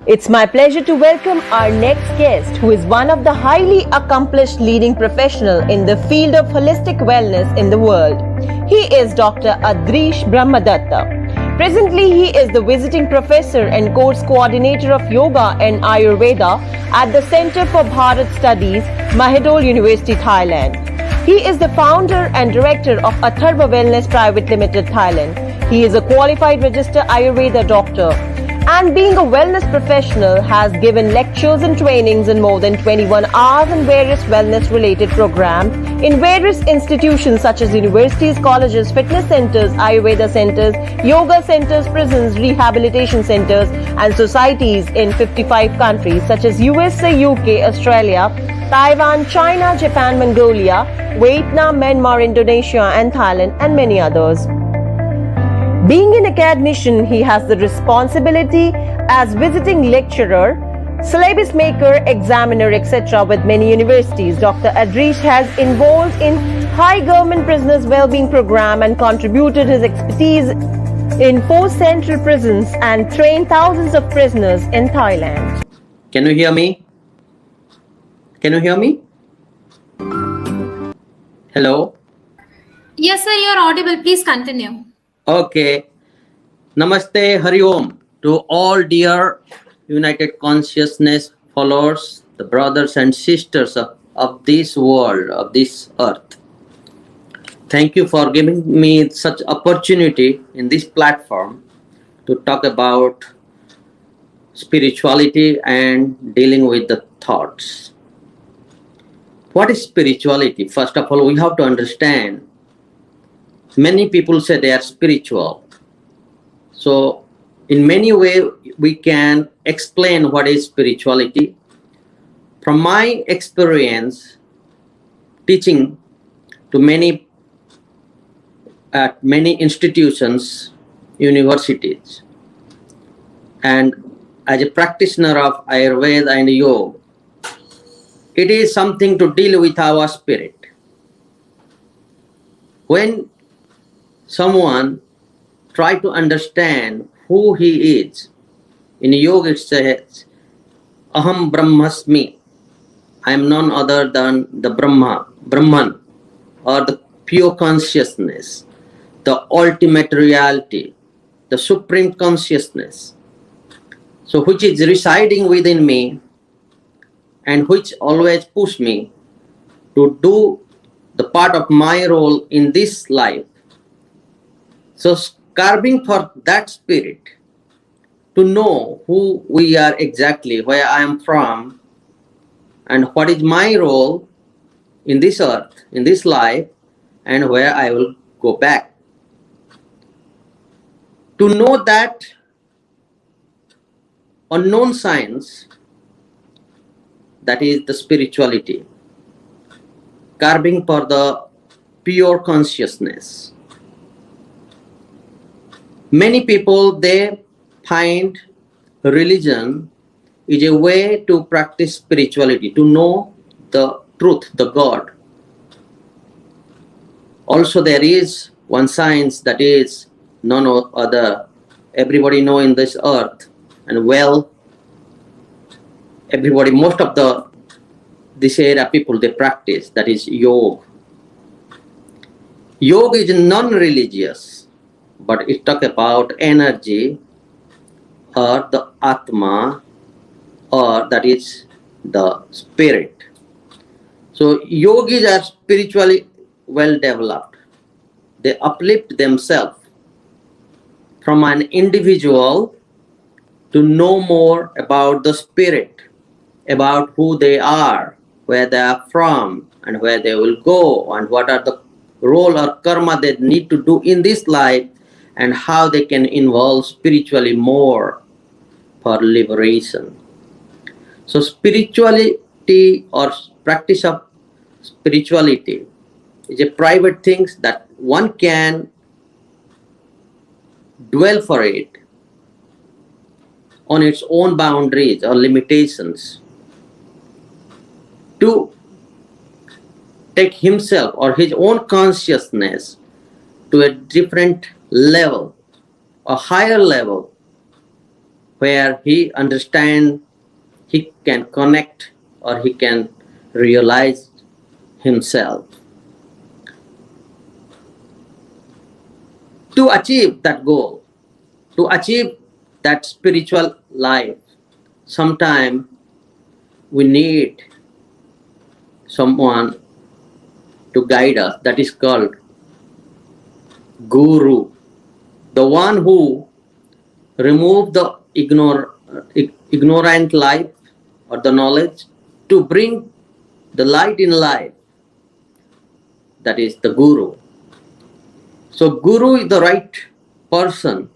It's my pleasure to welcome our next guest, who is one of the highly accomplished leading professional in the field of holistic wellness in the world. He is Dr. Adrish Brahmadatta. Presently, he is the visiting professor and course coordinator of yoga and Ayurveda at the Center for Bharat Studies, Mahidol University, Thailand. He is the founder and director of Atharva Wellness Private Limited, Thailand. He is a qualified registered Ayurveda doctor, and being a wellness professional has given lectures and trainings in more than 21 hours in various wellness related programs in various institutions such as universities, colleges, fitness centers, Ayurveda centers, yoga centers, prisons, rehabilitation centers and societies in 55 countries such as USA, UK, Australia, Taiwan, China, Japan, Mongolia, Vietnam, Myanmar, Indonesia and Thailand and many others. Being an academician, he has the responsibility as visiting lecturer, syllabus maker, examiner, etc. with many universities. Dr. Adrish has involved in high government prisoners well-being program and contributed his expertise in 4 central prisons and trained thousands of prisoners in Thailand. Can you hear me? Can you hear me? Hello? Yes, sir, you're audible. Please continue. Okay. Namaste, Hari Om to all dear United Consciousness followers, the brothers and sisters of this world, of this earth. Thank you for giving me such opportunity in this platform to talk about spirituality and dealing with the thoughts. What is spirituality? First of all, we have to understand. Many people say they are spiritual. So, in many ways, we can explain what is spirituality. From my experience, teaching to many at many institutions, universities, and as a practitioner of Ayurveda and Yoga, it is something to deal with our spirit. When someone try to understand who he is, in yoga it says, Aham Brahmasmi, I am none other than the Brahman, or the pure consciousness, the ultimate reality, the supreme consciousness. So which is residing within me and which always push me to do the part of my role in this life. So carving for that spirit to know who we are exactly, where I am from, and what is my role in this earth, in this life, and where I will go back. To know that unknown science, that is the spirituality, carving for the pure consciousness. Many people, they find religion is a way to practice spirituality, to know the truth, the God. Also, there is one science that is none other. Everybody know in this earth, and well, everybody, most of this area people, they practice, that is yoga. Yoga is non-religious, but it talk about energy or the Atma, or that is the spirit. So yogis are spiritually well developed. They uplift themselves from an individual to know more about the spirit, about who they are, where they are from, and where they will go, and what are the role or karma they need to do in this life, and how they can involve spiritually more for liberation. So spirituality or practice of spirituality is a private thing that one can dwell for it on its own boundaries or limitations to take himself or his own consciousness to a different level, a higher level, where he understand, he can connect, or he can realize himself. To achieve that goal, to achieve that spiritual life, sometimes we need someone to guide us. That is called guru, the one who remove the ignorant life or the knowledge to bring the light in life. That is the guru. So guru is the right person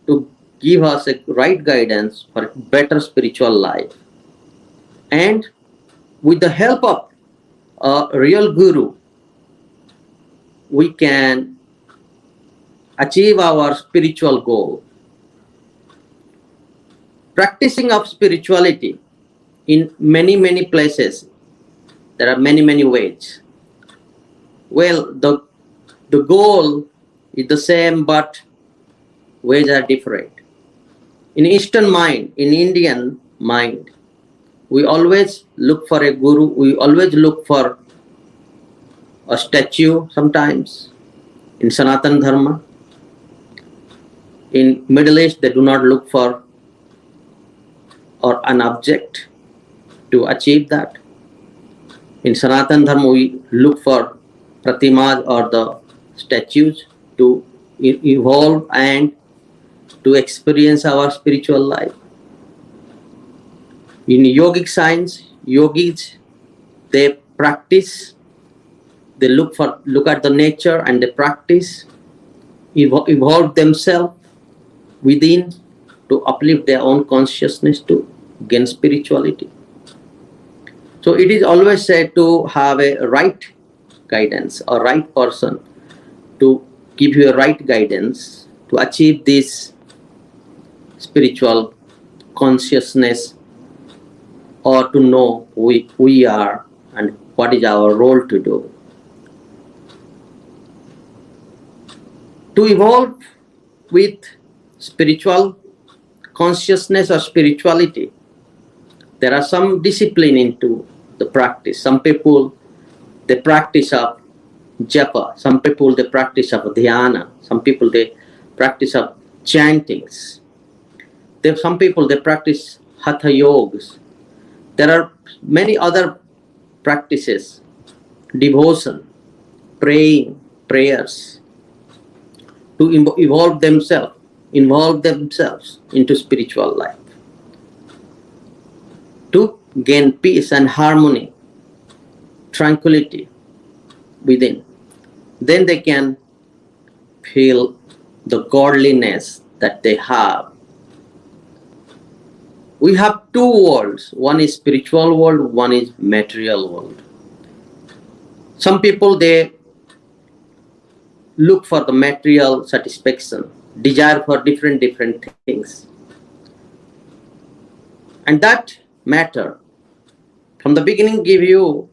to give us a right guidance for a better spiritual life. And with the help of a real guru, we can achieve our spiritual goal. Practicing of spirituality in many places, there are many ways. Well, the goal is the same, but ways are different. In Eastern mind, in Indian mind, we always look for a guru, we always look for a statue sometimes. In Sanatana Dharma, in Middle East, they do not look for or an object to achieve that. In Sanatana Dharma, we look for pratimas or the statues to evolve and to experience our spiritual life. In yogic science, yogis, they practice, they look at the nature and they practice, evolve themselves within to uplift their own consciousness to gain spirituality. So it is always said to have a right guidance, a right person to give you a right guidance to achieve this spiritual consciousness, or to know who we are and what is our role to do. To evolve with spiritual consciousness or spirituality, there are some discipline into the practice. Some people, they practice of japa. Some people, they practice of dhyana. Some people, they practice of chantings. Some people, they practice hatha yogas. There are many other practices, devotion, praying, prayers, to involve themselves into spiritual life, to gain peace and harmony, tranquility within. Then they can feel the godliness that they have. We have two worlds. One is spiritual world, one is material world. Some people, they look for the material satisfaction, desire for different things. And that matter, from the beginning, give you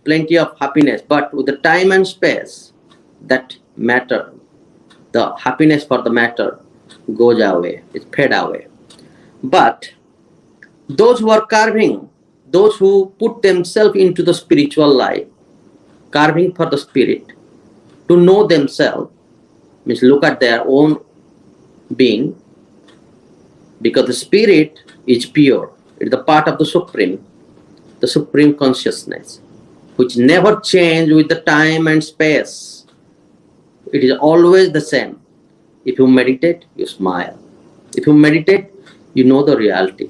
plenty of happiness, but with the time and space, that matter, the happiness for the matter goes away, it fades away. But those who are carving, those who put themselves into the spiritual life, carving for the spirit, to know themselves, means look at their own being, because the spirit is pure. It is the part of the supreme consciousness, which never changes with the time and space. It is always the same. If you meditate, you smile. If you meditate, you know the reality.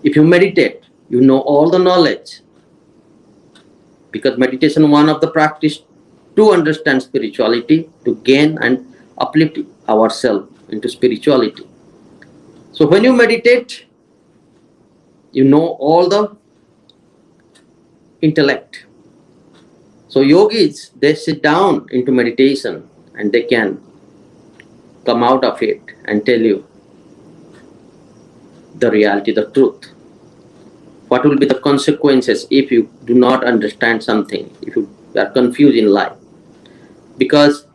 If you meditate, you know all the knowledge. Because meditation is one of the practice to understand spirituality, to gain and uplift ourselves into spirituality. So when you meditate, you know all the intellect. So yogis, they sit down into meditation and they can come out of it and tell you the reality, the truth. What will be the consequences if you do not understand something, if you are confused in life? Because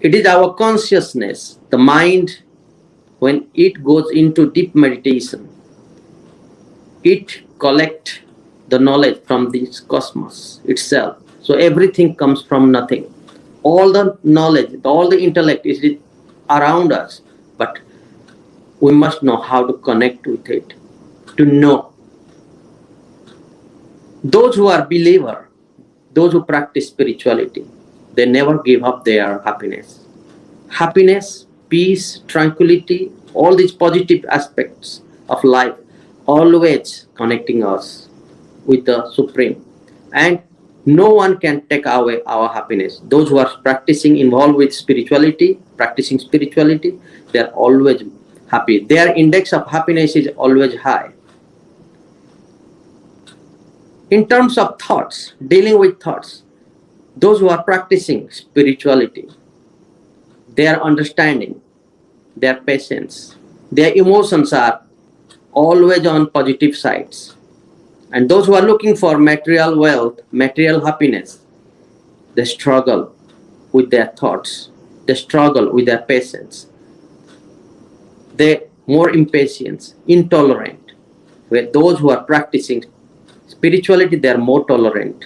it is our consciousness, the mind, when it goes into deep meditation, it collects the knowledge from this cosmos itself. So everything comes from nothing. All the knowledge, all the intellect is around us, but we must know how to connect with it, to know. Those who are believer, those who practice spirituality, they never give up their happiness. Happiness, peace, tranquility, all these positive aspects of life, always connecting us with the Supreme. And no one can take away our happiness. Those who are involved with spirituality, practicing spirituality, they are always happy. Their index of happiness is always high. In terms of thoughts, dealing with thoughts, those who are practicing spirituality, their understanding, their patience, their emotions are always on positive sides. And those who are looking for material wealth, material happiness, they struggle with their thoughts, they struggle with their patience. They're more impatient, intolerant. Where those who are practicing spirituality, they are more tolerant.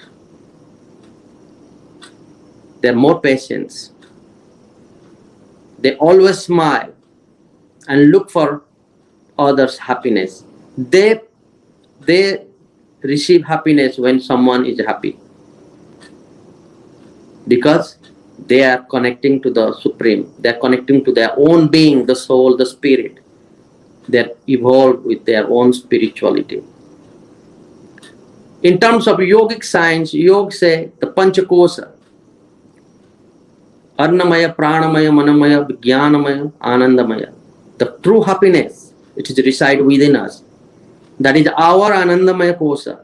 They're more patient. They always smile and look for others' happiness. They receive happiness when someone is happy, because they are connecting to the Supreme. They are connecting to their own being, the soul, the spirit. They are evolved with their own spirituality. In terms of yogic science, yoga say the Panchakosa, Annamaya, Pranamaya, Manamaya, Vijnanamaya, Anandamaya. The true happiness, it is reside within us. That is our Anandamaya Kosa.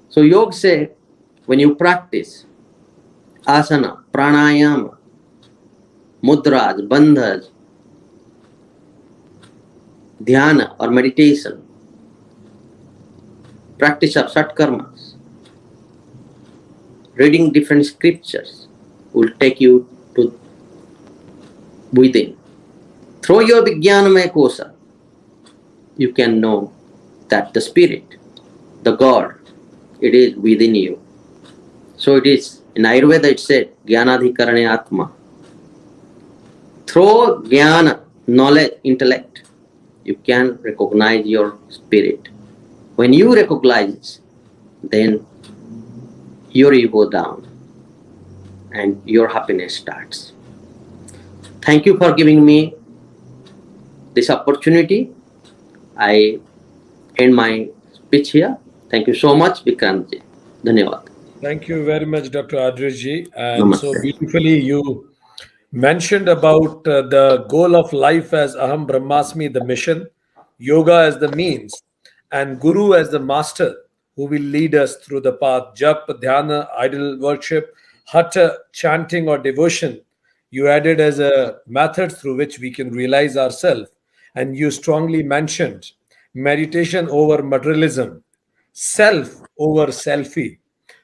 So yoga say, when you practice asana, pranayama, mudras, bandhas, dhyana or meditation, practice of satkarmas, reading different scriptures will take you to within. Through your Vijnanamaya Kosa, you can know that the spirit, the God, it is within you. So it is, in Ayurveda it said, Jnanadhikarane Atma. Through jnana, knowledge, intellect, you can recognize your spirit. When you recognize, then your ego down and your happiness starts. Thank you for giving me this opportunity. I end my speech here. Thank you so much, Vikrantji. Dhanyawad. Thank you very much, Dr. Adrishji. And Namaste. so beautifully you mentioned about the goal of life as Aham Brahmasmi, the mission, yoga as the means, and Guru as the master who will lead us through the path. Jap, dhyana, idol worship, hatha, chanting or devotion, you added as a method through which we can realize ourselves. And you strongly mentioned meditation over materialism, self over selfie.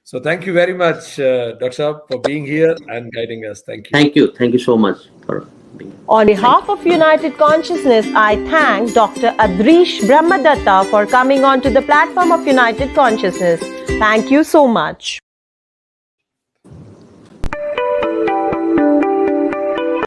So thank you very much, Dr. Saab, for being here and guiding us. Thank you. Thank you. Thank you so much for being here. On behalf of United Consciousness, I thank Dr. Adrish Brahmadatta for coming onto the platform of United Consciousness. Thank you so much.